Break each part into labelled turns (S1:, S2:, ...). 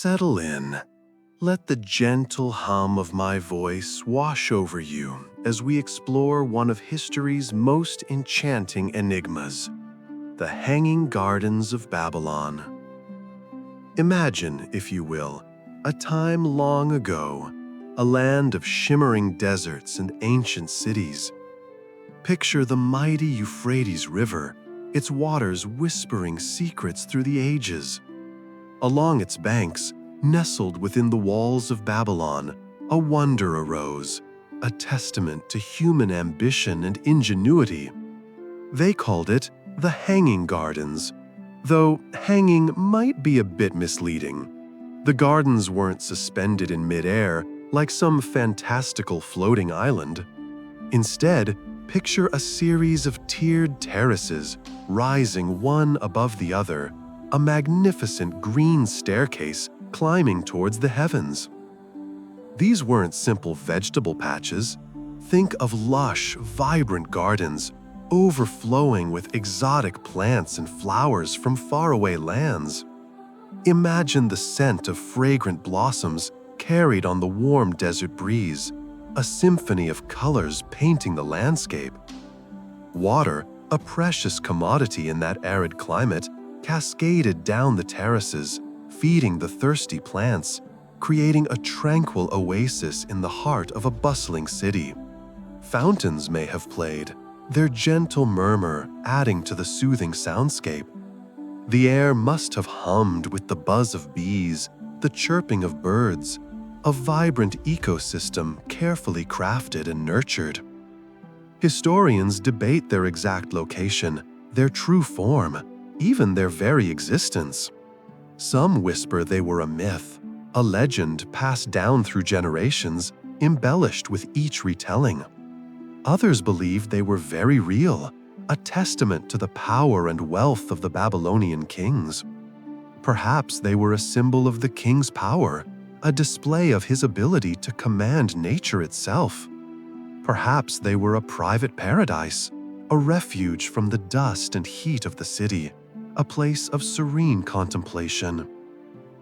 S1: Settle in. Let the gentle hum of my voice wash over you as we explore one of history's most enchanting enigmas, the Hanging Gardens of Babylon. Imagine, if you will, a time long ago, a land of shimmering deserts and ancient cities. Picture the mighty Euphrates River, its waters whispering secrets through the ages. Along its banks, nestled within the walls of Babylon, a wonder arose, a testament to human ambition and ingenuity. They called it the Hanging Gardens, though hanging might be a bit misleading. The gardens weren't suspended in midair like some fantastical floating island. Instead, picture a series of tiered terraces rising one above the other, a magnificent green staircase climbing towards the heavens. These weren't simple vegetable patches. Think of lush, vibrant gardens overflowing with exotic plants and flowers from faraway lands. Imagine the scent of fragrant blossoms carried on the warm desert breeze, a symphony of colors painting the landscape. Water, a precious commodity in that arid climate, cascaded down the terraces, feeding the thirsty plants, creating a tranquil oasis in the heart of a bustling city. Fountains may have played, their gentle murmur adding to the soothing soundscape. The air must have hummed with the buzz of bees, the chirping of birds, a vibrant ecosystem carefully crafted and nurtured. Historians debate their exact location, their true form, even their very existence. Some whisper they were a myth, a legend passed down through generations, embellished with each retelling. Others believe they were very real, a testament to the power and wealth of the Babylonian kings. Perhaps they were a symbol of the king's power, a display of his ability to command nature itself. Perhaps they were a private paradise, a refuge from the dust and heat of the city, a place of serene contemplation.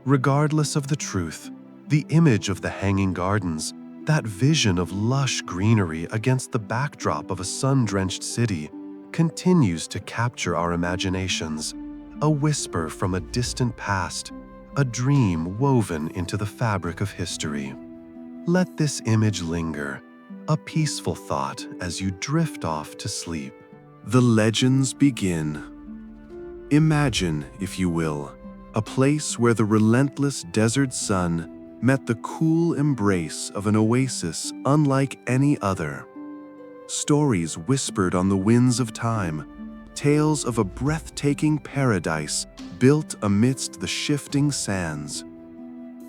S1: Regardless of the truth, the image of the Hanging Gardens, that vision of lush greenery against the backdrop of a sun-drenched city, continues to capture our imaginations, a whisper from a distant past, a dream woven into the fabric of history. Let this image linger, a peaceful thought as you drift off to sleep. The legends begin. Imagine, if you will, a place where the relentless desert sun met the cool embrace of an oasis unlike any other. Stories whispered on the winds of time, tales of a breathtaking paradise built amidst the shifting sands.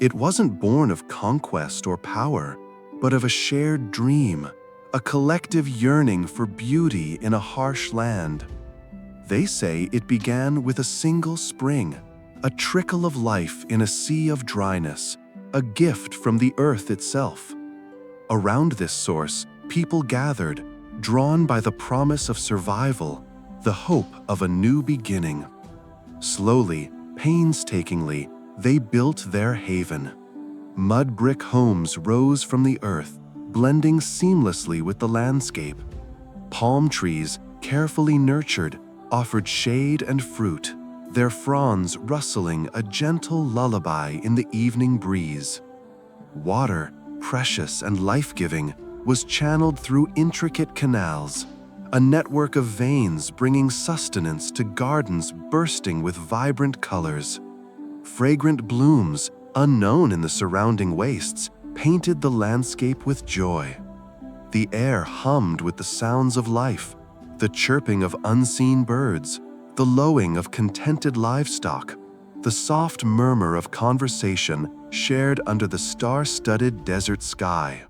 S1: It wasn't born of conquest or power, but of a shared dream, a collective yearning for beauty in a harsh land. They say it began with a single spring, a trickle of life in a sea of dryness, a gift from the earth itself. Around this source, people gathered, drawn by the promise of survival, the hope of a new beginning. Slowly, painstakingly, they built their haven. Mud brick homes rose from the earth, blending seamlessly with the landscape. Palm trees, carefully nurtured, offered shade and fruit, their fronds rustling a gentle lullaby in the evening breeze. Water, precious and life-giving, was channeled through intricate canals, a network of veins bringing sustenance to gardens bursting with vibrant colors. Fragrant blooms, unknown in the surrounding wastes, painted the landscape with joy. The air hummed with the sounds of life, the chirping of unseen birds, the lowing of contented livestock, the soft murmur of conversation shared under the star-studded desert sky.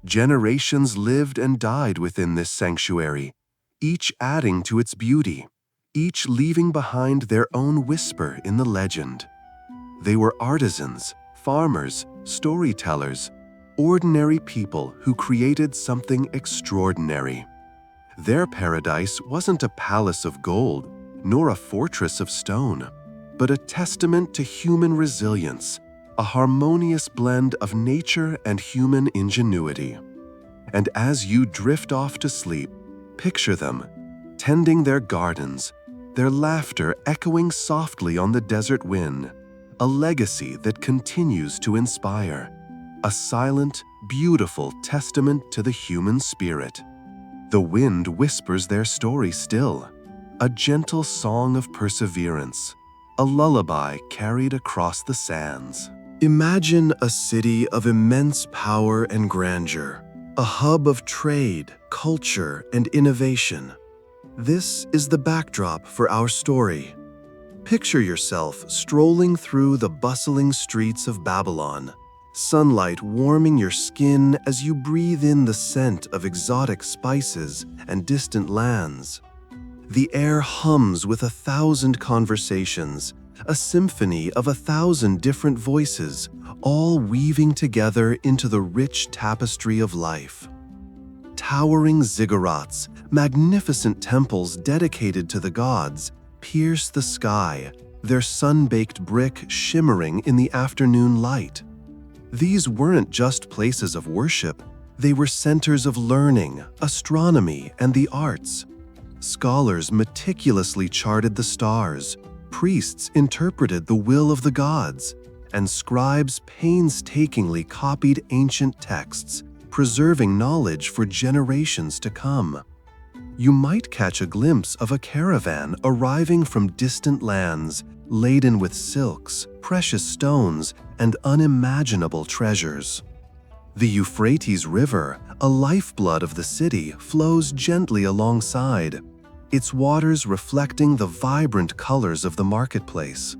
S1: Generations lived and died within this sanctuary, each adding to its beauty, each leaving behind their own whisper in the legend. They were artisans, farmers, storytellers, ordinary people who created something extraordinary. Their paradise wasn't a palace of gold, nor a fortress of stone, but a testament to human resilience, a harmonious blend of nature and human ingenuity. And as you drift off to sleep, picture them, tending their gardens, their laughter echoing softly on the desert wind, a legacy that continues to inspire, a silent, beautiful testament to the human spirit. The wind whispers their story still, a gentle song of perseverance, a lullaby carried across the sands. Imagine a city of immense power and grandeur, a hub of trade, culture, and innovation. This is the backdrop for our story. Picture yourself strolling through the bustling streets of Babylon, sunlight warming your skin as you breathe in the scent of exotic spices and distant lands. The air hums with 1,000 conversations, a symphony of 1,000 different voices, all weaving together into the rich tapestry of life. Towering ziggurats, magnificent temples dedicated to the gods, pierce the sky, their sun-baked brick shimmering in the afternoon light. These weren't just places of worship, they were centers of learning, astronomy, and the arts. Scholars meticulously charted the stars, priests interpreted the will of the gods, and scribes painstakingly copied ancient texts, preserving knowledge for generations to come. You might catch a glimpse of a caravan arriving from distant lands, laden with silks, precious stones, and unimaginable treasures. The Euphrates River, a lifeblood of the city, flows gently alongside, its waters reflecting the vibrant colors of the marketplace.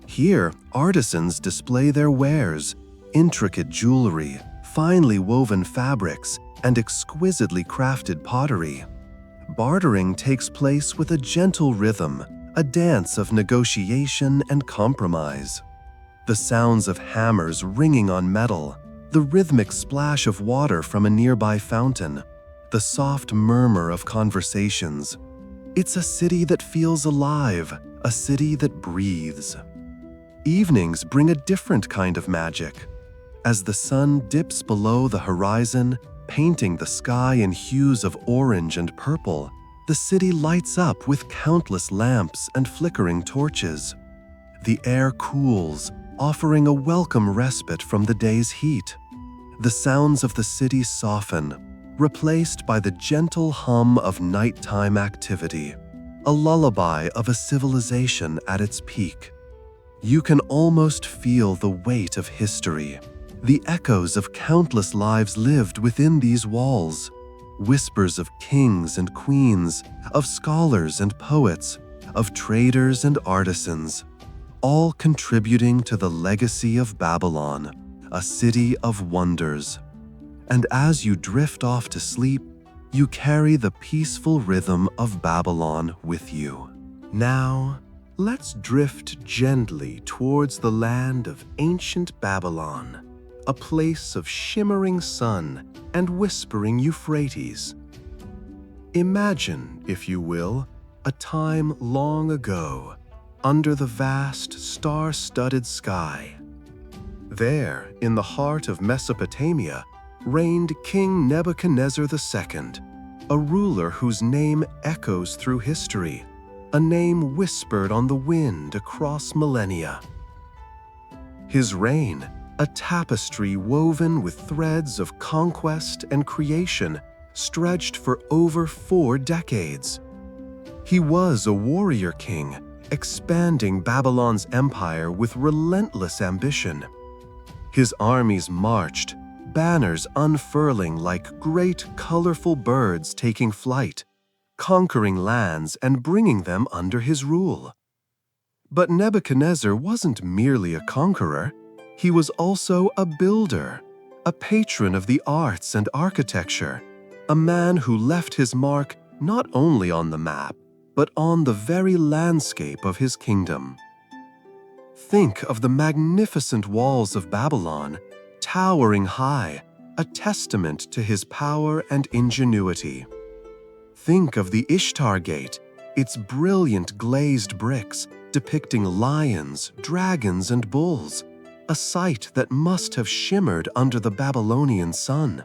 S1: Here, artisans display their wares, intricate jewelry, finely woven fabrics, and exquisitely crafted pottery. Bartering takes place with a gentle rhythm, a dance of negotiation and compromise. The sounds of hammers ringing on metal, the rhythmic splash of water from a nearby fountain, the soft murmur of conversations. It's a city that feels alive, a city that breathes. Evenings bring a different kind of magic. As the sun dips below the horizon, painting the sky in hues of orange and purple, the city lights up with countless lamps and flickering torches. The air cools, offering a welcome respite from the day's heat. The sounds of the city soften, replaced by the gentle hum of nighttime activity, a lullaby of a civilization at its peak. You can almost feel the weight of history, the echoes of countless lives lived within these walls, whispers of kings and queens, of scholars and poets, of traders and artisans, all contributing to the legacy of Babylon, a city of wonders. And as you drift off to sleep, you carry the peaceful rhythm of Babylon with you. Now, let's drift gently towards the land of ancient Babylon, a place of shimmering sun and whispering Euphrates. Imagine, if you will, a time long ago, under the vast, star-studded sky. There, in the heart of Mesopotamia, reigned King Nebuchadnezzar II, a ruler whose name echoes through history, a name whispered on the wind across millennia. His reign, a tapestry woven with threads of conquest and creation, stretched for over 4 decades. He was a warrior king, expanding Babylon's empire with relentless ambition. His armies marched, banners unfurling like great colorful birds taking flight, conquering lands and bringing them under his rule. But Nebuchadnezzar wasn't merely a conqueror. He was also a builder, a patron of the arts and architecture, a man who left his mark not only on the map, but on the very landscape of his kingdom. Think of the magnificent walls of Babylon, towering high, a testament to his power and ingenuity. Think of the Ishtar Gate, its brilliant glazed bricks depicting lions, dragons, and bulls, a sight that must have shimmered under the Babylonian sun.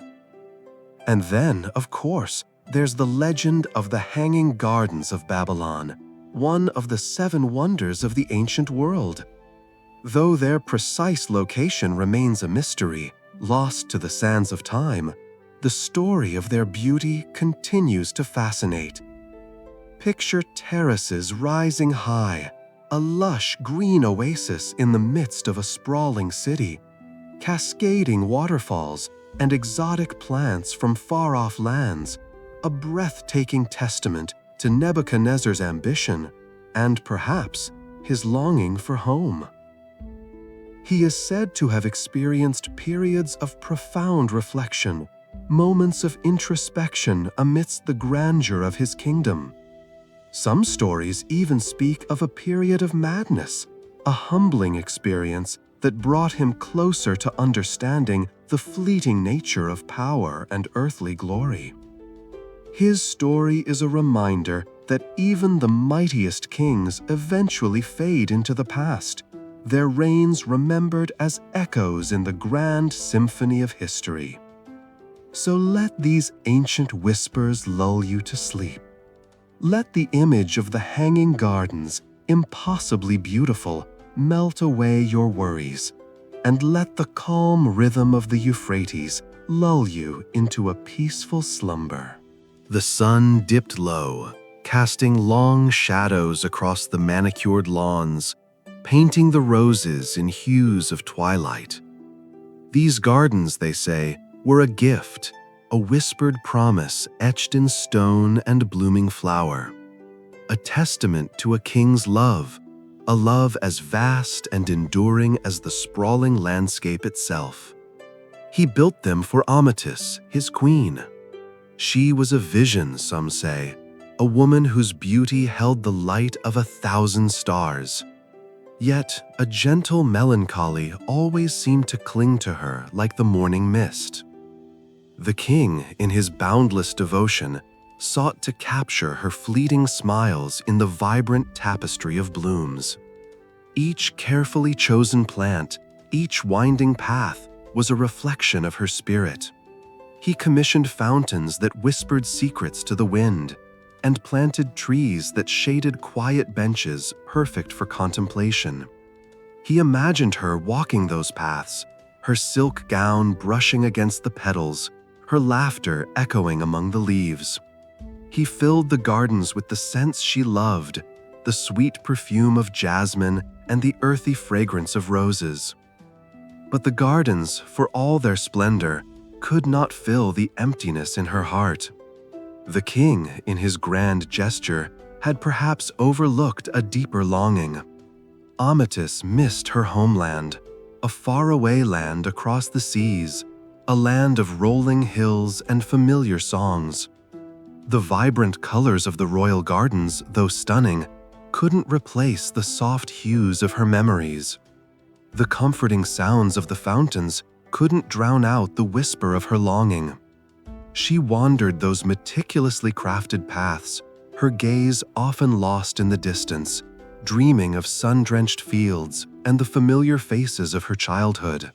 S1: And then, of course, there's the legend of the Hanging Gardens of Babylon, one of the 7 wonders of the ancient world. Though their precise location remains a mystery, lost to the sands of time, the story of their beauty continues to fascinate. Picture terraces rising high, a lush green oasis in the midst of a sprawling city, cascading waterfalls and exotic plants from far-off lands, a breathtaking testament to Nebuchadnezzar's ambition and perhaps his longing for home. He is said to have experienced periods of profound reflection, moments of introspection amidst the grandeur of his kingdom. Some stories even speak of a period of madness, a humbling experience that brought him closer to understanding the fleeting nature of power and earthly glory. His story is a reminder that even the mightiest kings eventually fade into the past, their reigns remembered as echoes in the grand symphony of history. So let these ancient whispers lull you to sleep. Let the image of the Hanging Gardens, impossibly beautiful, melt away your worries, and let the calm rhythm of the Euphrates lull you into a peaceful slumber. The sun dipped low, casting long shadows across the manicured lawns, painting the roses in hues of twilight. These gardens, they say, were a gift, a whispered promise etched in stone and blooming flower, a testament to a king's love, a love as vast and enduring as the sprawling landscape itself. He built them for Amytis, his queen. She was a vision, some say, a woman whose beauty held the light of 1,000 stars. Yet a gentle melancholy always seemed to cling to her like the morning mist. The king, in his boundless devotion, sought to capture her fleeting smiles in the vibrant tapestry of blooms. Each carefully chosen plant, each winding path, was a reflection of her spirit. He commissioned fountains that whispered secrets to the wind, and planted trees that shaded quiet benches perfect for contemplation. He imagined her walking those paths, her silk gown brushing against the petals, her laughter echoing among the leaves. He filled the gardens with the scents she loved, the sweet perfume of jasmine and the earthy fragrance of roses. But the gardens, for all their splendor, could not fill the emptiness in her heart. The king, in his grand gesture, had perhaps overlooked a deeper longing. Amytis missed her homeland, a faraway land across the seas, a land of rolling hills and familiar songs. The vibrant colors of the royal gardens, though stunning, couldn't replace the soft hues of her memories. The comforting sounds of the fountains couldn't drown out the whisper of her longing. She wandered those meticulously crafted paths, her gaze often lost in the distance, dreaming of sun-drenched fields and the familiar faces of her childhood.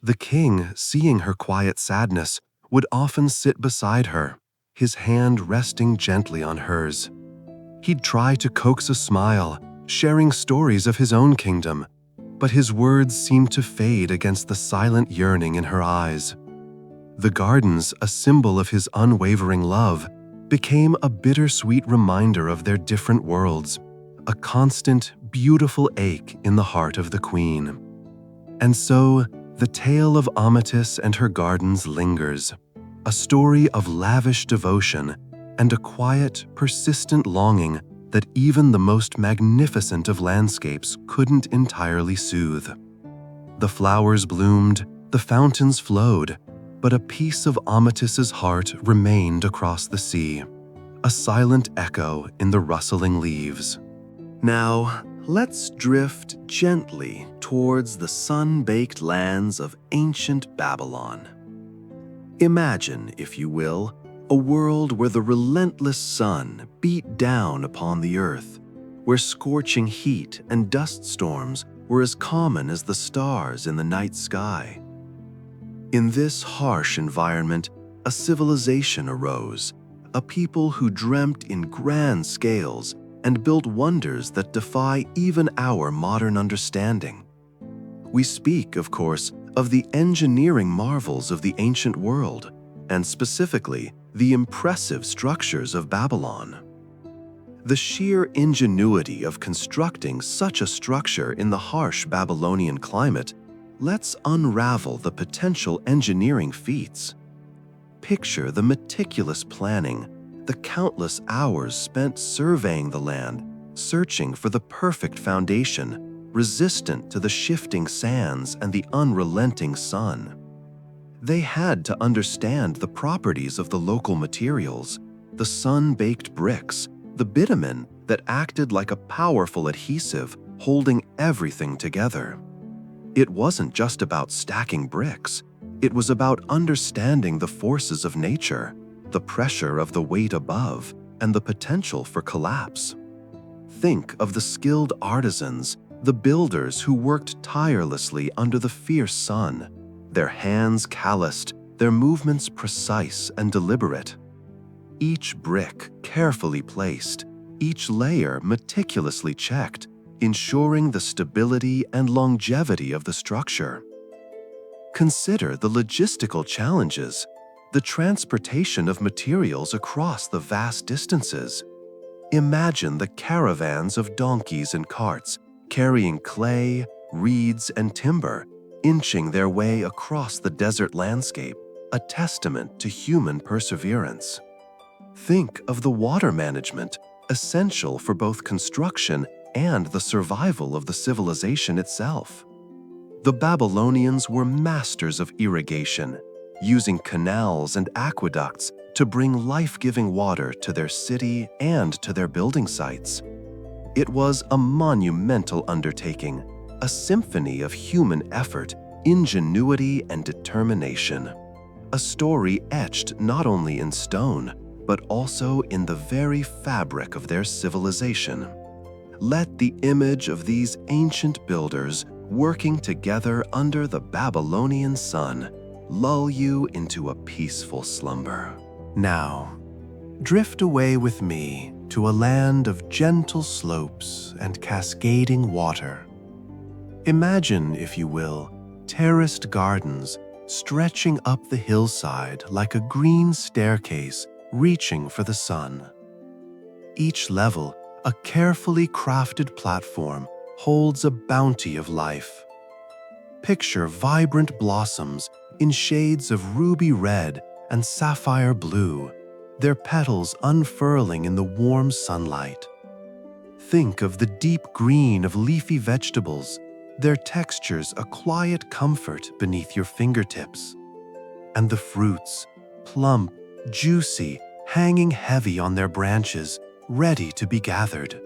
S1: The king, seeing her quiet sadness, would often sit beside her, his hand resting gently on hers. He'd try to coax a smile, sharing stories of his own kingdom, but his words seemed to fade against the silent yearning in her eyes. The gardens, a symbol of his unwavering love, became a bittersweet reminder of their different worlds, a constant, beautiful ache in the heart of the queen. And so, the tale of Amytis and her gardens lingers, a story of lavish devotion and a quiet, persistent longing that even the most magnificent of landscapes couldn't entirely soothe. The flowers bloomed, the fountains flowed, but a piece of Amytis's heart remained across the sea, a silent echo in the rustling leaves. Now, let's drift gently towards the sun-baked lands of ancient Babylon. Imagine, if you will, a world where the relentless sun beat down upon the earth, where scorching heat and dust storms were as common as the stars in the night sky. In this harsh environment, a civilization arose, a people who dreamt in grand scales and built wonders that defy even our modern understanding. We speak, of course, of the engineering marvels of the ancient world, and specifically, the impressive structures of Babylon. The sheer ingenuity of constructing such a structure in the harsh Babylonian climate lets unravel the potential engineering feats. Picture the meticulous planning, the countless hours spent surveying the land, searching for the perfect foundation, resistant to the shifting sands and the unrelenting sun. They had to understand the properties of the local materials, the sun-baked bricks, the bitumen that acted like a powerful adhesive holding everything together. It wasn't just about stacking bricks. It was about understanding the forces of nature, the pressure of the weight above, and the potential for collapse. Think of the skilled artisans, the builders who worked tirelessly under the fierce sun, their hands calloused, their movements precise and deliberate. Each brick carefully placed, each layer meticulously checked, ensuring the stability and longevity of the structure. Consider the logistical challenges, the transportation of materials across the vast distances. Imagine the caravans of donkeys and carts carrying clay, reeds, and timber, inching their way across the desert landscape, a testament to human perseverance. Think of the water management, essential for both construction and the survival of the civilization itself. The Babylonians were masters of irrigation, using canals and aqueducts to bring life-giving water to their city and to their building sites. It was a monumental undertaking, a symphony of human effort, ingenuity, and determination. A story etched not only in stone, but also in the very fabric of their civilization. Let the image of these ancient builders working together under the Babylonian sun lull you into a peaceful slumber. Now, drift away with me to a land of gentle slopes and cascading water. Imagine, if you will, terraced gardens stretching up the hillside like a green staircase reaching for the sun. Each level, a carefully crafted platform, holds a bounty of life. Picture vibrant blossoms in shades of ruby red and sapphire blue, their petals unfurling in the warm sunlight. Think of the deep green of leafy vegetables, their textures a quiet comfort beneath your fingertips. And the fruits, plump, juicy, hanging heavy on their branches, ready to be gathered.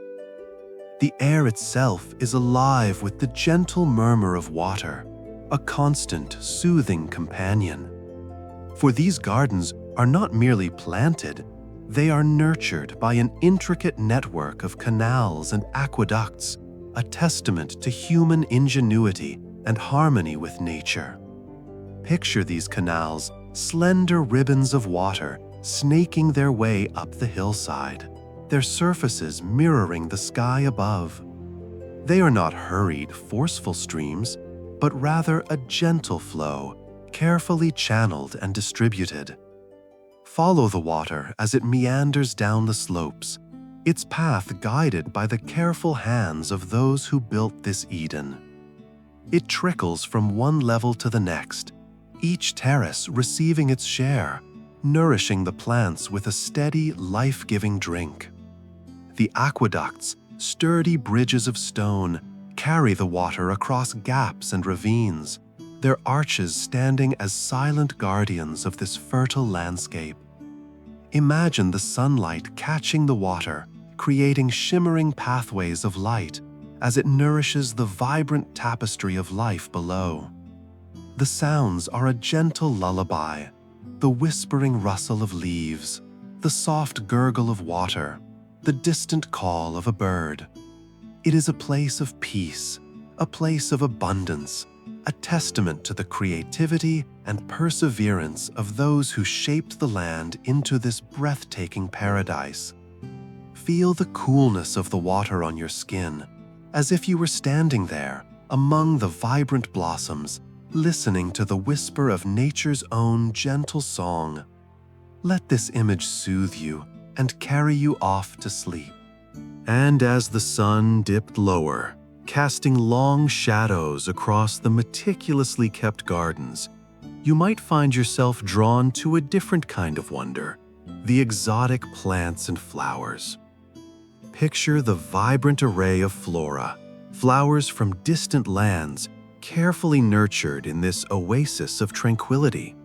S1: The air itself is alive with the gentle murmur of water, a constant, soothing companion. For these gardens are not merely planted, they are nurtured by an intricate network of canals and aqueducts, a testament to human ingenuity and harmony with nature. Picture these canals, slender ribbons of water, snaking their way up the hillside, their surfaces mirroring the sky above. They are not hurried, forceful streams, but rather a gentle flow, carefully channeled and distributed. Follow the water as it meanders down the slopes, its path guided by the careful hands of those who built this Eden. It trickles from one level to the next, each terrace receiving its share, nourishing the plants with a steady, life-giving drink. The aqueducts, sturdy bridges of stone, carry the water across gaps and ravines, their arches standing as silent guardians of this fertile landscape. Imagine the sunlight catching the water, creating shimmering pathways of light as it nourishes the vibrant tapestry of life below. The sounds are a gentle lullaby, the whispering rustle of leaves, the soft gurgle of water, the distant call of a bird. It is a place of peace, a place of abundance, a testament to the creativity and perseverance of those who shaped the land into this breathtaking paradise. Feel the coolness of the water on your skin, as if you were standing there among the vibrant blossoms, listening to the whisper of nature's own gentle song. Let this image soothe you and carry you off to sleep. And as the sun dipped lower, casting long shadows across the meticulously kept gardens, you might find yourself drawn to a different kind of wonder, the exotic plants and flowers. Picture the vibrant array of flora, flowers from distant lands, carefully nurtured in this oasis of tranquility.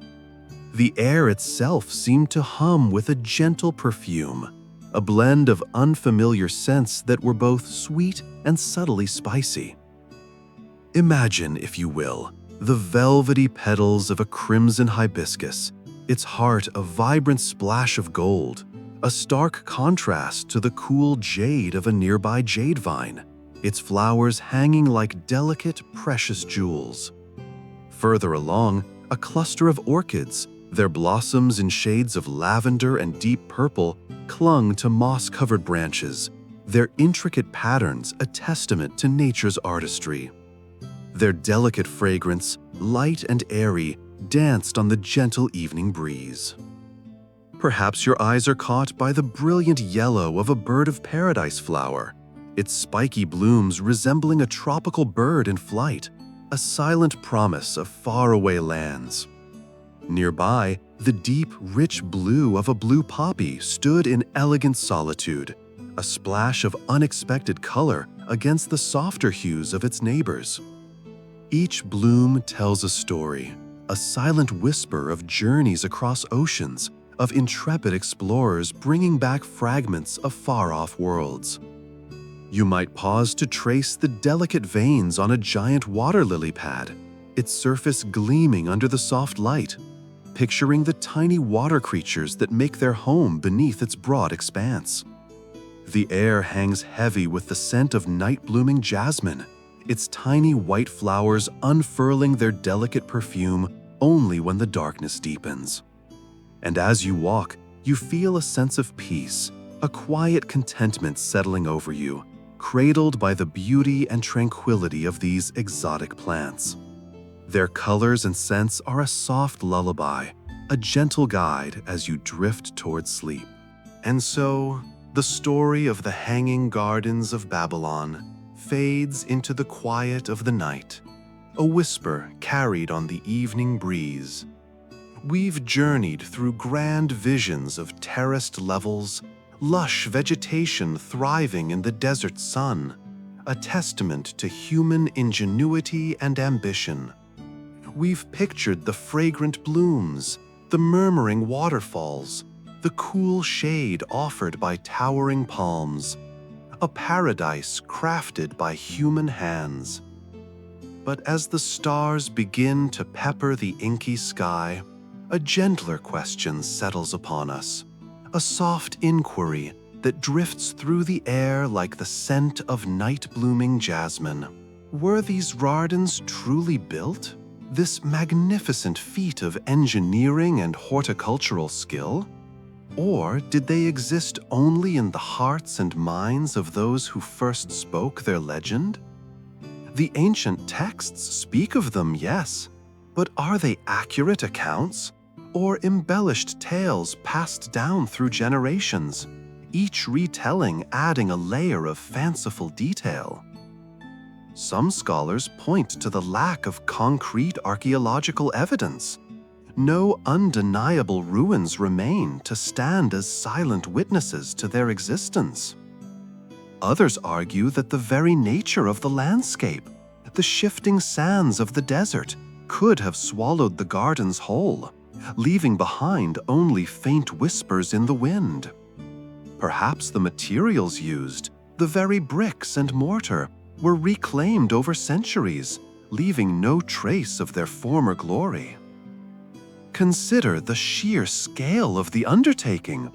S1: The air itself seemed to hum with a gentle perfume, a blend of unfamiliar scents that were both sweet and subtly spicy. Imagine, if you will, the velvety petals of a crimson hibiscus, its heart a vibrant splash of gold, a stark contrast to the cool jade of a nearby jade vine, its flowers hanging like delicate, precious jewels. Further along, a cluster of orchids, their blossoms in shades of lavender and deep purple, clung to moss-covered branches, their intricate patterns a testament to nature's artistry. Their delicate fragrance, light and airy, danced on the gentle evening breeze. Perhaps your eyes are caught by the brilliant yellow of a bird of paradise flower, its spiky blooms resembling a tropical bird in flight, a silent promise of faraway lands. Nearby, the deep, rich blue of a blue poppy stood in elegant solitude, a splash of unexpected color against the softer hues of its neighbors. Each bloom tells a story, a silent whisper of journeys across oceans, of intrepid explorers bringing back fragments of far-off worlds. You might pause to trace the delicate veins on a giant water lily pad, its surface gleaming under the soft light, picturing the tiny water creatures that make their home beneath its broad expanse. The air hangs heavy with the scent of night-blooming jasmine, its tiny white flowers unfurling their delicate perfume only when the darkness deepens. And as you walk, you feel a sense of peace, a quiet contentment settling over you, cradled by the beauty and tranquility of these exotic plants. Their colors and scents are a soft lullaby, a gentle guide as you drift toward sleep. And so, the story of the hanging gardens of Babylon fades into the quiet of the night, a whisper carried on the evening breeze. We've journeyed through grand visions of terraced levels, lush vegetation thriving in the desert sun, a testament to human ingenuity and ambition. We've pictured the fragrant blooms, the murmuring waterfalls, the cool shade offered by towering palms, a paradise crafted by human hands. But as the stars begin to pepper the inky sky, a gentler question settles upon us, a soft inquiry that drifts through the air like the scent of night-blooming jasmine. Were these gardens truly built? This magnificent feat of engineering and horticultural skill? Or did they exist only in the hearts and minds of those who first spoke their legend? The ancient texts speak of them, yes, but are they accurate accounts? Or embellished tales passed down through generations, each retelling adding a layer of fanciful detail? Some scholars point to the lack of concrete archaeological evidence. No undeniable ruins remain to stand as silent witnesses to their existence. Others argue that the very nature of the landscape, the shifting sands of the desert, could have swallowed the gardens whole, leaving behind only faint whispers in the wind. Perhaps the materials used, the very bricks and mortar, were reclaimed over centuries, leaving no trace of their former glory. Consider the sheer scale of the undertaking.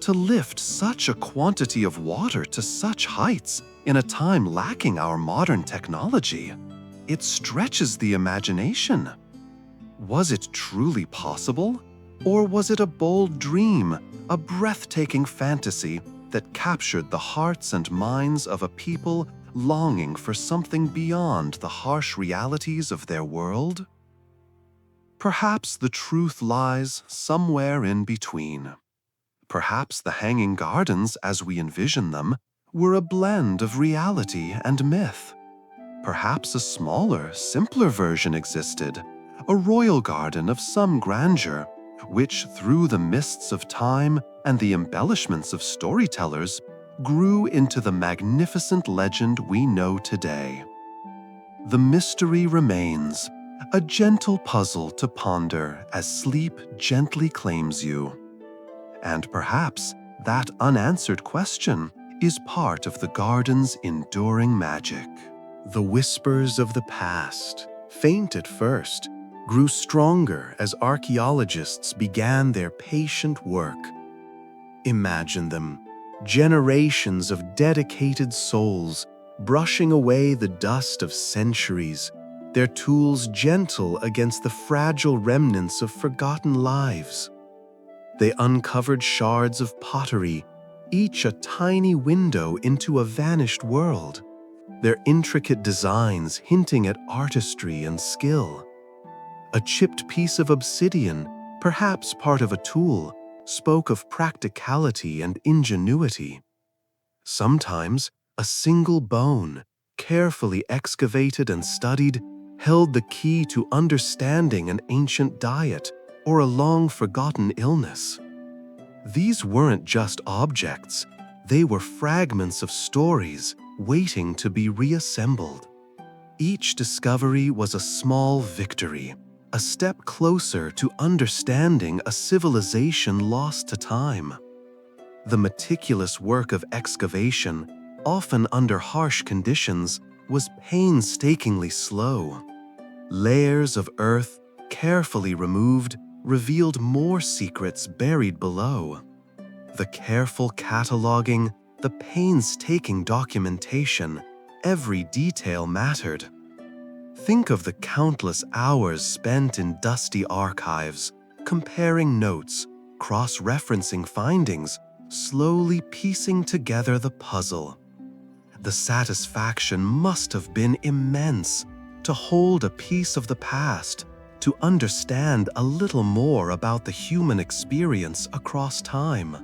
S1: To lift such a quantity of water to such heights in a time lacking our modern technology, it stretches the imagination. Was it truly possible? Or was it a bold dream, a breathtaking fantasy that captured the hearts and minds of a people longing for something beyond the harsh realities of their world? Perhaps the truth lies somewhere in between. Perhaps the hanging gardens, as we envision them, were a blend of reality and myth. Perhaps a smaller, simpler version existed, a royal garden of some grandeur, which, through the mists of time and the embellishments of storytellers, grew into the magnificent legend we know today. The mystery remains, a gentle puzzle to ponder as sleep gently claims you. And perhaps that unanswered question is part of the garden's enduring magic. The whispers of the past, faint at first, grew stronger as archaeologists began their patient work. Imagine them, generations of dedicated souls, brushing away the dust of centuries, their tools gentle against the fragile remnants of forgotten lives. They uncovered shards of pottery, each a tiny window into a vanished world, their intricate designs hinting at artistry and skill. A chipped piece of obsidian, perhaps part of a tool, spoke of practicality and ingenuity. Sometimes a single bone, carefully excavated and studied, held the key to understanding an ancient diet or a long-forgotten illness. These weren't just objects, they were fragments of stories waiting to be reassembled. Each discovery was a small victory, a step closer to understanding a civilization lost to time. The meticulous work of excavation, often under harsh conditions, was painstakingly slow. Layers of earth, carefully removed, revealed more secrets buried below. The careful cataloging, the painstaking documentation, every detail mattered. Think of the countless hours spent in dusty archives, comparing notes, cross-referencing findings, slowly piecing together the puzzle. The satisfaction must have been immense to hold a piece of the past, to understand a little more about the human experience across time.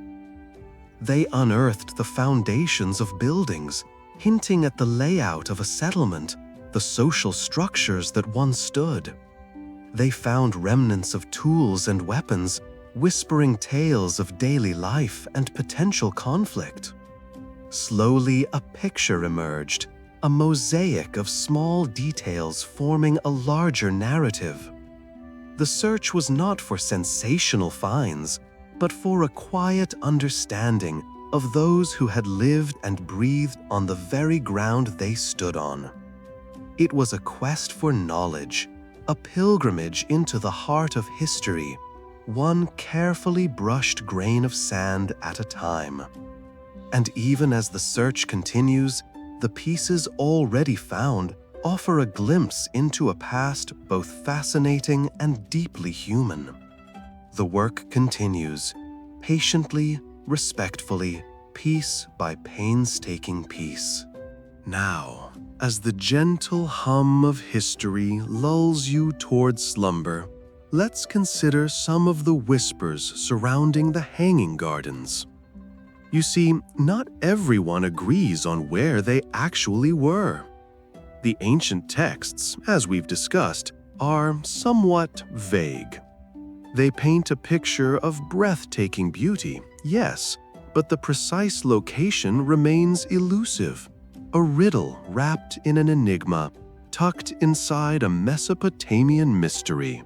S1: They unearthed the foundations of buildings, hinting at the layout of a settlement, the social structures that once stood. They found remnants of tools and weapons, whispering tales of daily life and potential conflict. Slowly, a picture emerged, a mosaic of small details forming a larger narrative. The search was not for sensational finds, but for a quiet understanding of those who had lived and breathed on the very ground they stood on. It was a quest for knowledge, a pilgrimage into the heart of history, one carefully brushed grain of sand at a time. And even as the search continues, the pieces already found offer a glimpse into a past both fascinating and deeply human. The work continues, patiently, respectfully, piece by painstaking piece. Now, as the gentle hum of history lulls you towards slumber, let's consider some of the whispers surrounding the hanging gardens. You see, not everyone agrees on where they actually were. The ancient texts, as we've discussed, are somewhat vague. They paint a picture of breathtaking beauty, yes, but the precise location remains elusive, a riddle wrapped in an enigma, tucked inside a Mesopotamian mystery.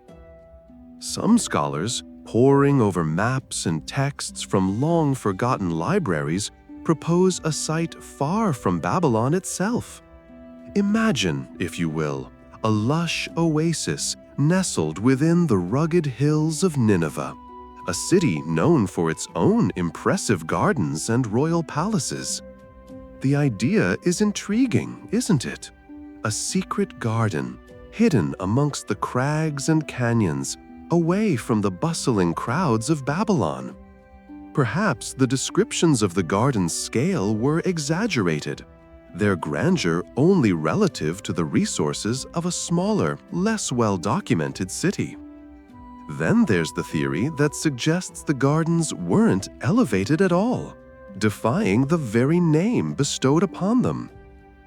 S1: Some scholars, poring over maps and texts from long-forgotten libraries, propose a site far from Babylon itself. Imagine, if you will, a lush oasis nestled within the rugged hills of Nineveh, a city known for its own impressive gardens and royal palaces. The idea is intriguing, isn't it? A secret garden, hidden amongst the crags and canyons, away from the bustling crowds of Babylon. Perhaps the descriptions of the garden's scale were exaggerated, their grandeur only relative to the resources of a smaller, less well-documented city. Then there's the theory that suggests the gardens weren't elevated at all, defying the very name bestowed upon them.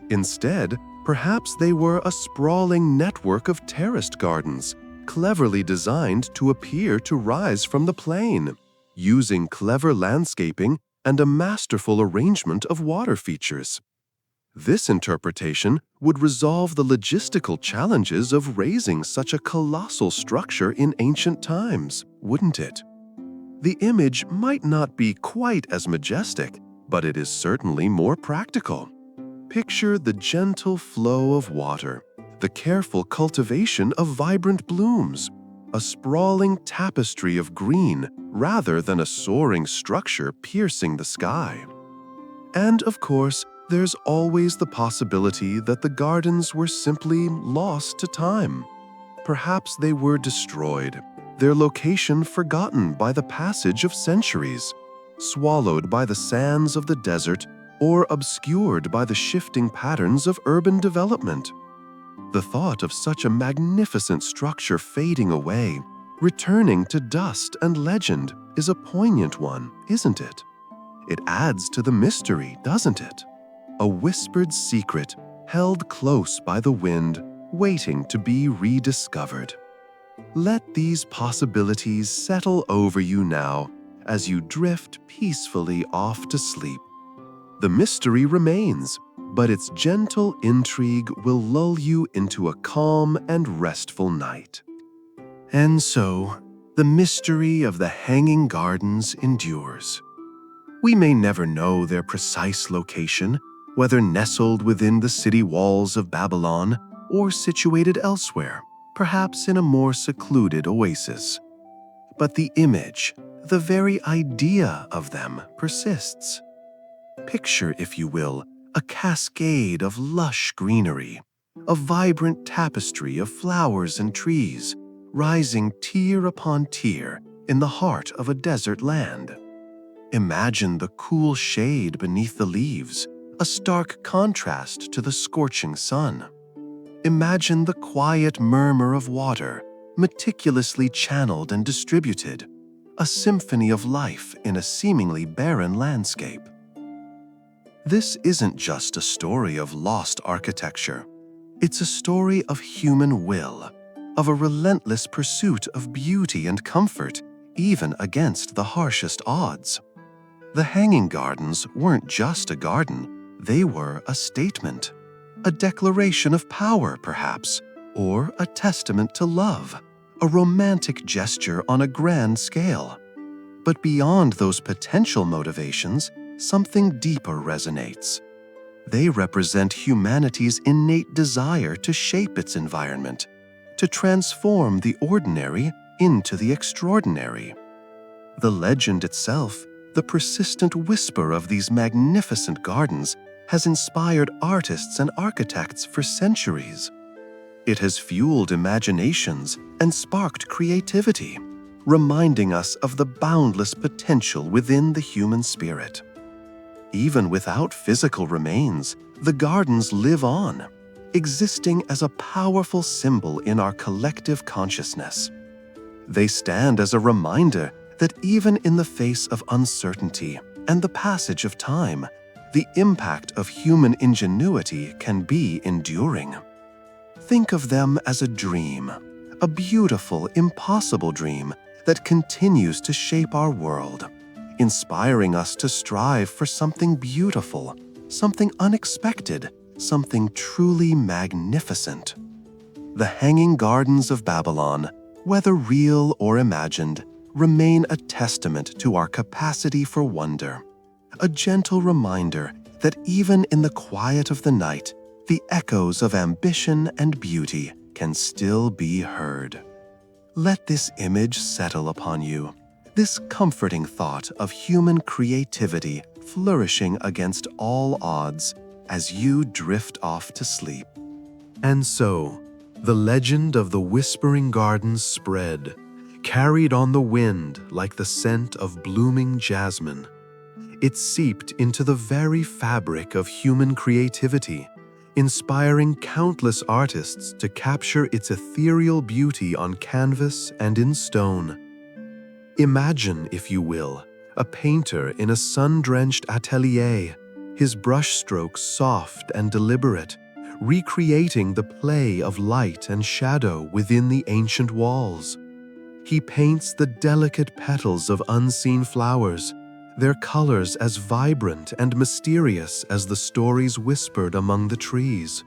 S1: Instead, perhaps they were a sprawling network of terraced gardens, cleverly designed to appear to rise from the plain, using clever landscaping and a masterful arrangement of water features. This interpretation would resolve the logistical challenges of raising such a colossal structure in ancient times, wouldn't it? The image might not be quite as majestic, but it is certainly more practical. Picture the gentle flow of water, the careful cultivation of vibrant blooms, a sprawling tapestry of green rather than a soaring structure piercing the sky. And of course, there's always the possibility that the gardens were simply lost to time. Perhaps they were destroyed, their location forgotten by the passage of centuries, swallowed by the sands of the desert, or obscured by the shifting patterns of urban development. The thought of such a magnificent structure fading away, returning to dust and legend, is a poignant one, isn't it? It adds to the mystery, doesn't it? A whispered secret, held close by the wind, waiting to be rediscovered. Let these possibilities settle over you now as you drift peacefully off to sleep. The mystery remains, but its gentle intrigue will lull you into a calm and restful night. And so, the mystery of the Hanging Gardens endures. We may never know their precise location, whether nestled within the city walls of Babylon or situated elsewhere, perhaps in a more secluded oasis. But the image, the very idea of them, persists. Picture, if you will, a cascade of lush greenery, a vibrant tapestry of flowers and trees, rising tier upon tier in the heart of a desert land. Imagine the cool shade beneath the leaves, a stark contrast to the scorching sun. Imagine the quiet murmur of water, meticulously channeled and distributed, a symphony of life in a seemingly barren landscape. This isn't just a story of lost architecture. It's a story of human will, of a relentless pursuit of beauty and comfort, even against the harshest odds. The Hanging Gardens weren't just a garden, they were a statement, a declaration of power, perhaps, or a testament to love, a romantic gesture on a grand scale. But beyond those potential motivations, something deeper resonates. They represent humanity's innate desire to shape its environment, to transform the ordinary into the extraordinary. The legend itself, the persistent whisper of these magnificent gardens, has inspired artists and architects for centuries. It has fueled imaginations and sparked creativity, reminding us of the boundless potential within the human spirit. Even without physical remains, the gardens live on, existing as a powerful symbol in our collective consciousness. They stand as a reminder that even in the face of uncertainty and the passage of time, the impact of human ingenuity can be enduring. Think of them as a dream, a beautiful, impossible dream that continues to shape our world, inspiring us to strive for something beautiful, something unexpected, something truly magnificent. The Hanging Gardens of Babylon, whether real or imagined, remain a testament to our capacity for wonder, a gentle reminder that even in the quiet of the night, the echoes of ambition and beauty can still be heard. Let this image settle upon you, This comforting thought of human creativity flourishing against all odds as you drift off to sleep. And so, the legend of the Whispering Gardens spread, carried on the wind like the scent of blooming jasmine. It seeped into the very fabric of human creativity, inspiring countless artists to capture its ethereal beauty on canvas and in stone. Imagine, if you will, a painter in a sun-drenched atelier, his brushstrokes soft and deliberate, recreating the play of light and shadow within the ancient walls. He paints the delicate petals of unseen flowers, their colors as vibrant and mysterious as the stories whispered among the trees.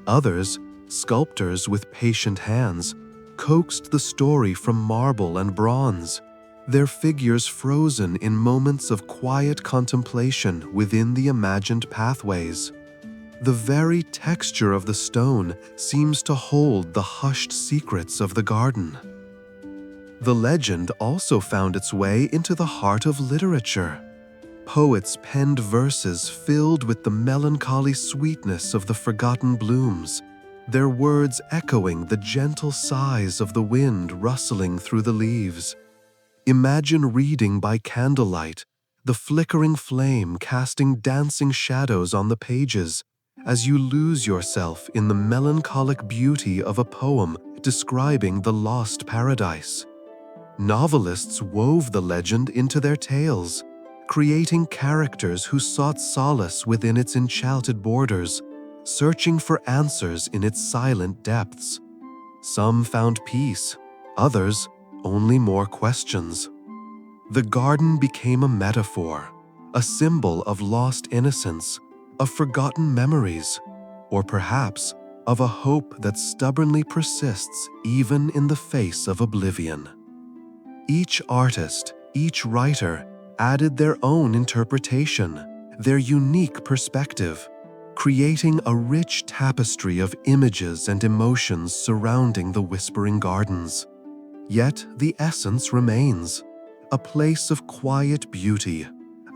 S1: Others, sculptors with patient hands, coaxed the story from marble and bronze, their figures frozen in moments of quiet contemplation within the imagined pathways. The very texture of the stone seems to hold the hushed secrets of the garden. The legend also found its way into the heart of literature. Poets penned verses filled with the melancholy sweetness of the forgotten blooms, their words echoing the gentle sighs of the wind rustling through the leaves. Imagine reading by candlelight, the flickering flame casting dancing shadows on the pages, as you lose yourself in the melancholic beauty of a poem describing the lost paradise. Novelists wove the legend into their tales, creating characters who sought solace within its enchanted borders, searching for answers in its silent depths. Some found peace, others only more questions. The garden became a metaphor, a symbol of lost innocence, of forgotten memories, or perhaps of a hope that stubbornly persists even in the face of oblivion. Each artist, each writer added their own interpretation, their unique perspective, creating a rich tapestry of images and emotions surrounding the Whispering Gardens. Yet the essence remains, a place of quiet beauty,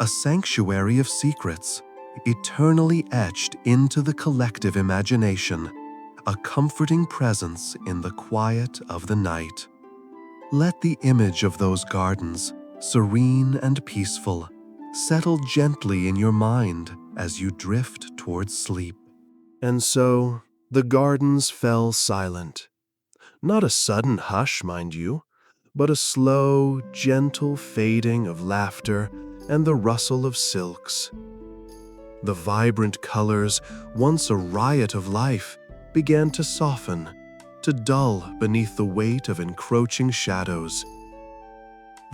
S1: a sanctuary of secrets, eternally etched into the collective imagination, a comforting presence in the quiet of the night. Let the image of those gardens, serene and peaceful, settle gently in your mind as you drift towards sleep. And so, the gardens fell silent. Not a sudden hush, mind you, but a slow, gentle fading of laughter and the rustle of silks. The vibrant colors, once a riot of life, began to soften, to dull beneath the weight of encroaching shadows.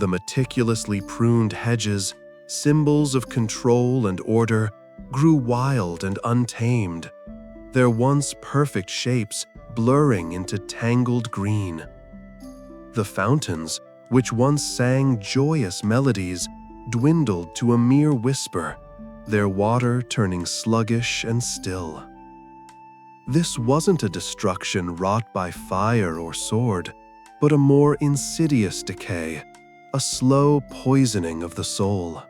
S1: The meticulously pruned hedges, symbols of control and order, grew wild and untamed, their once perfect shapes blurring into tangled green. The fountains, which once sang joyous melodies, dwindled to a mere whisper, their water turning sluggish and still. This wasn't a destruction wrought by fire or sword, but a more insidious decay, a slow poisoning of the soul.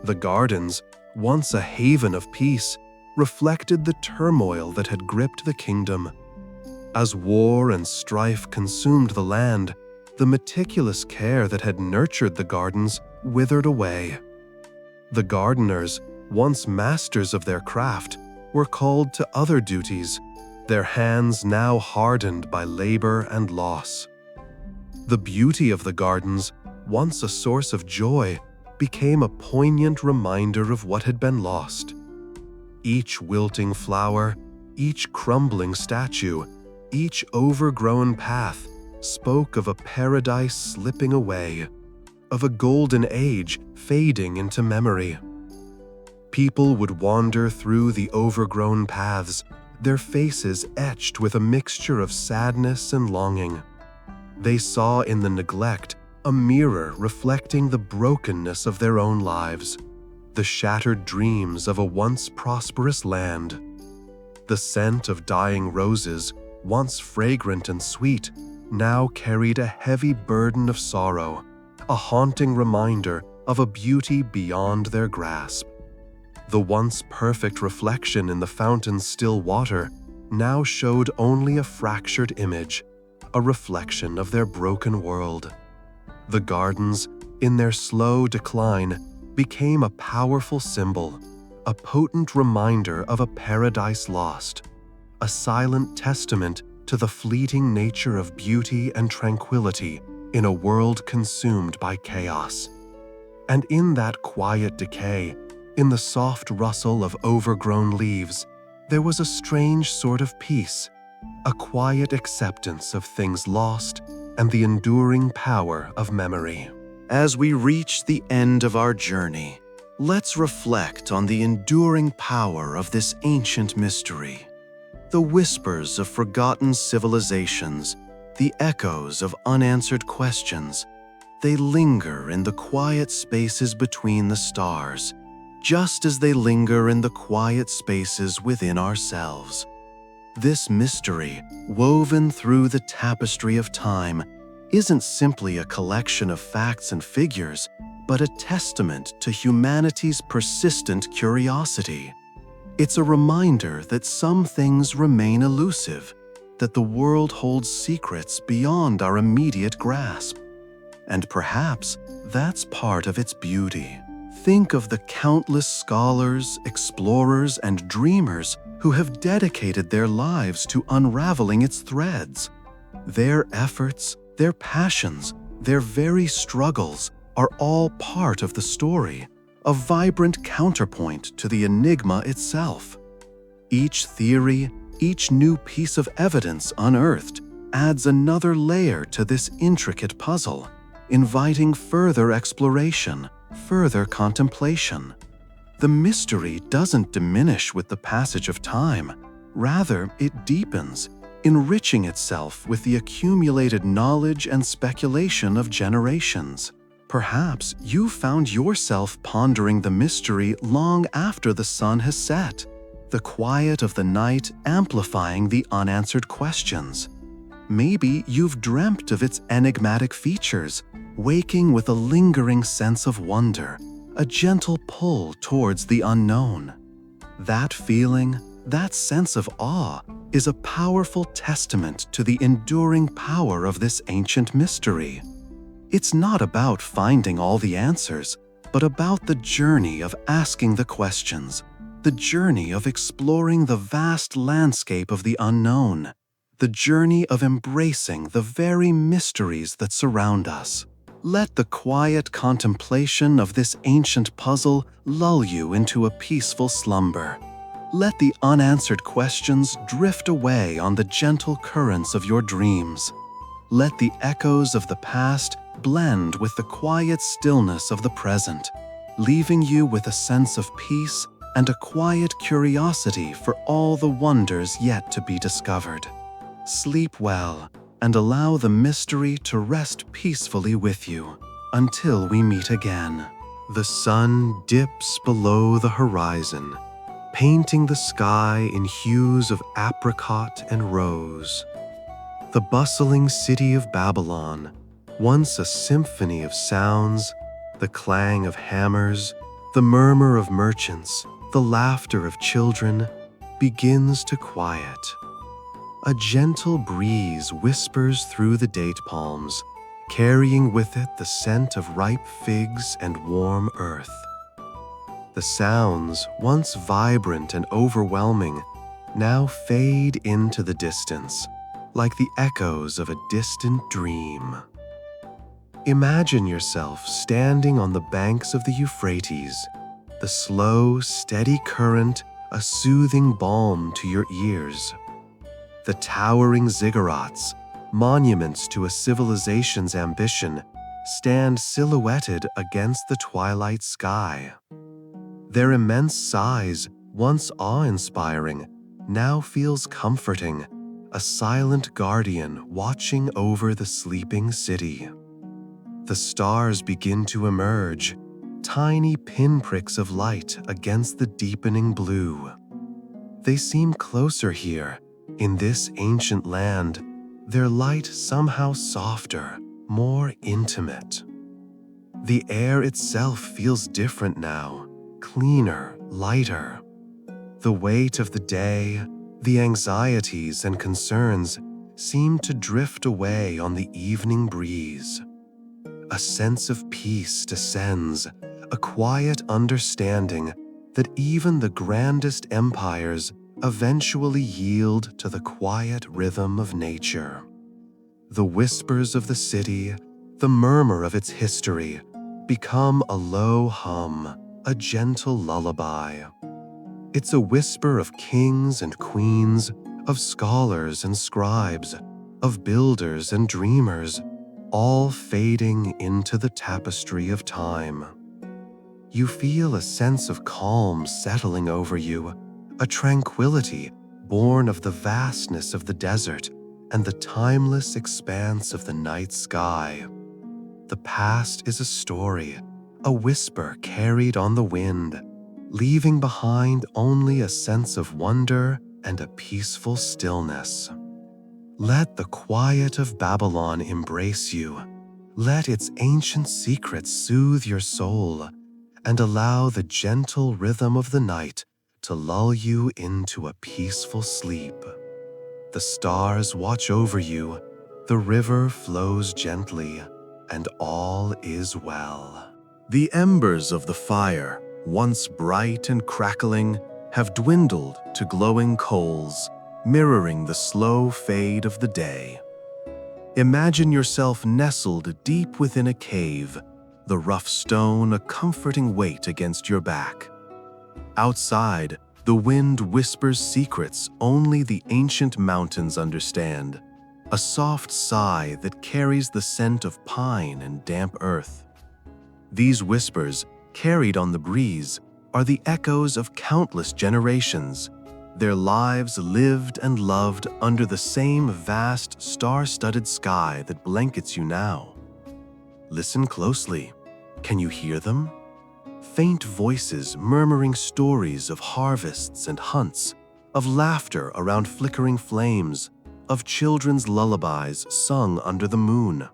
S1: The gardens, once a haven of peace, reflected the turmoil that had gripped the kingdom. As war and strife consumed the land, the meticulous care that had nurtured the gardens withered away. The gardeners, once masters of their craft, were called to other duties, their hands now hardened by labor and loss. The beauty of the gardens, once a source of joy, became a poignant reminder of what had been lost. Each wilting flower, each crumbling statue, each overgrown path spoke of a paradise slipping away, of a golden age fading into memory. People would wander through the overgrown paths, their faces etched with a mixture of sadness and longing. They saw in the neglect a mirror reflecting the brokenness of their own lives, the shattered dreams of a once prosperous land. The scent of dying roses, once fragrant and sweet, now carried a heavy burden of sorrow, a haunting reminder of a beauty beyond their grasp. The once perfect reflection in the fountain's still water now showed only a fractured image, a reflection of their broken world. The gardens, in their slow decline, became a powerful symbol, a potent reminder of a paradise lost, a silent testament to the fleeting nature of beauty and tranquility in a world consumed by chaos. And in that quiet decay, in the soft rustle of overgrown leaves, there was a strange sort of peace, a quiet acceptance of things lost and the enduring power of memory. As we reach the end of our journey, let's reflect on the enduring power of this ancient mystery. The whispers of forgotten civilizations, the echoes of unanswered questions, they linger in the quiet spaces between the stars, just as they linger in the quiet spaces within ourselves. This mystery, woven through the tapestry of time, isn't simply a collection of facts and figures, but a testament to humanity's persistent curiosity. It's a reminder that some things remain elusive, that the world holds secrets beyond our immediate grasp. And perhaps that's part of its beauty. Think of the countless scholars, explorers, and dreamers who have dedicated their lives to unraveling its threads. Their efforts, their passions, their very struggles are all part of the story, a vibrant counterpoint to the enigma itself. Each theory, each new piece of evidence unearthed adds another layer to this intricate puzzle, inviting further exploration, further contemplation. The mystery doesn't diminish with the passage of time. Rather, it deepens, enriching itself with the accumulated knowledge and speculation of generations. Perhaps you found yourself pondering the mystery long after the sun has set, the quiet of the night amplifying the unanswered questions. Maybe you've dreamt of its enigmatic features, waking with a lingering sense of wonder, a gentle pull towards the unknown. That feeling, that sense of awe, is a powerful testament to the enduring power of this ancient mystery. It's not about finding all the answers, but about the journey of asking the questions, the journey of exploring the vast landscape of the unknown, the journey of embracing the very mysteries that surround us. Let the quiet contemplation of this ancient puzzle lull you into a peaceful slumber. Let the unanswered questions drift away on the gentle currents of your dreams. Let the echoes of the past blend with the quiet stillness of the present, leaving you with a sense of peace and a quiet curiosity for all the wonders yet to be discovered. Sleep well and allow the mystery to rest peacefully with you until we meet again. The sun dips below the horizon, painting the sky in hues of apricot and rose. The bustling city of Babylon, once a symphony of sounds, the clang of hammers, the murmur of merchants, the laughter of children, begins to quiet. A gentle breeze whispers through the date palms, carrying with it the scent of ripe figs and warm earth. The sounds, once vibrant and overwhelming, now fade into the distance, like the echoes of a distant dream. Imagine yourself standing on the banks of the Euphrates, the slow, steady current a soothing balm to your ears. The towering ziggurats, monuments to a civilization's ambition, stand silhouetted against the twilight sky. Their immense size, once awe-inspiring, now feels comforting, a silent guardian watching over the sleeping city. The stars begin to emerge, tiny pinpricks of light against the deepening blue. They seem closer here, in this ancient land, their light somehow softer, more intimate. The air itself feels different now, cleaner, lighter. The weight of the day, the anxieties and concerns seem to drift away on the evening breeze. A sense of peace descends, a quiet understanding that even the grandest empires eventually yield to the quiet rhythm of nature. The whispers of the city, the murmur of its history, become a low hum, a gentle lullaby. It's a whisper of kings and queens, of scholars and scribes, of builders and dreamers, all fading into the tapestry of time. You feel a sense of calm settling over you, a tranquility born of the vastness of the desert and the timeless expanse of the night sky. The past is a story, a whisper carried on the wind, leaving behind only a sense of wonder and a peaceful stillness. Let the quiet of Babylon embrace you. Let its ancient secrets soothe your soul, and allow the gentle rhythm of the night to lull you into a peaceful sleep. The stars watch over you, the river flows gently, and all is well. The embers of the fire, once bright and crackling, have dwindled to glowing coals, mirroring the slow fade of the day. Imagine yourself nestled deep within a cave, the rough stone a comforting weight against your back. Outside, the wind whispers secrets only the ancient mountains understand, a soft sigh that carries the scent of pine and damp earth. These whispers, carried on the breeze, are the echoes of countless generations, their lives lived and loved under the same vast star-studded sky that blankets you now. Listen closely. Can you hear them? Faint voices murmuring stories of harvests and hunts, of laughter around flickering flames, of children's lullabies sung under the moon.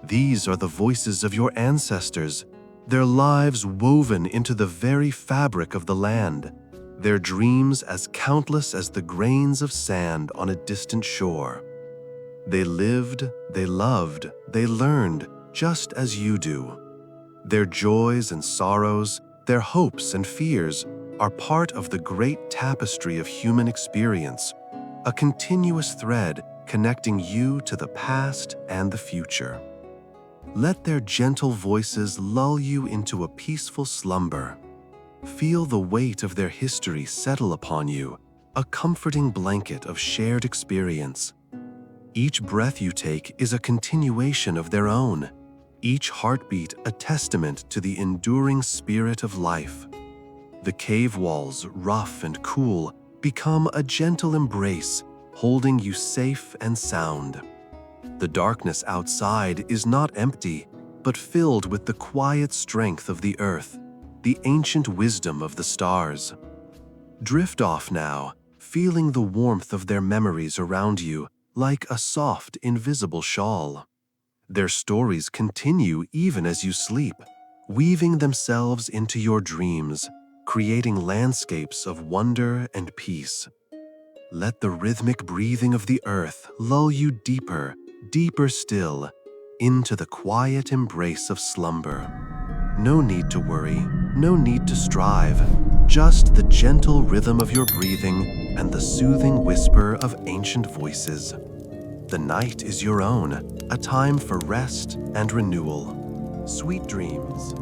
S1: These are the voices of your ancestors, their lives woven into the very fabric of the land, their dreams as countless as the grains of sand on a distant shore. They lived, they loved, they learned just as you do. Their joys and sorrows, their hopes and fears are part of the great tapestry of human experience, a continuous thread connecting you to the past and the future. Let their gentle voices lull you into a peaceful slumber. Feel the weight of their history settle upon you, a comforting blanket of shared experience. Each breath you take is a continuation of their own, each heartbeat a testament to the enduring spirit of life. The cave walls, rough and cool, become a gentle embrace, holding you safe and sound. The darkness outside is not empty, but filled with the quiet strength of the earth, the ancient wisdom of the stars. Drift off now, feeling the warmth of their memories around you like a soft, invisible shawl. Their stories continue even as you sleep, weaving themselves into your dreams, creating landscapes of wonder and peace. Let the rhythmic breathing of the earth lull you deeper, deeper still, into the quiet embrace of slumber. No need to worry, no need to strive, just the gentle rhythm of your breathing and the soothing whisper of ancient voices. The night is your own, a time for rest and renewal. Sweet dreams.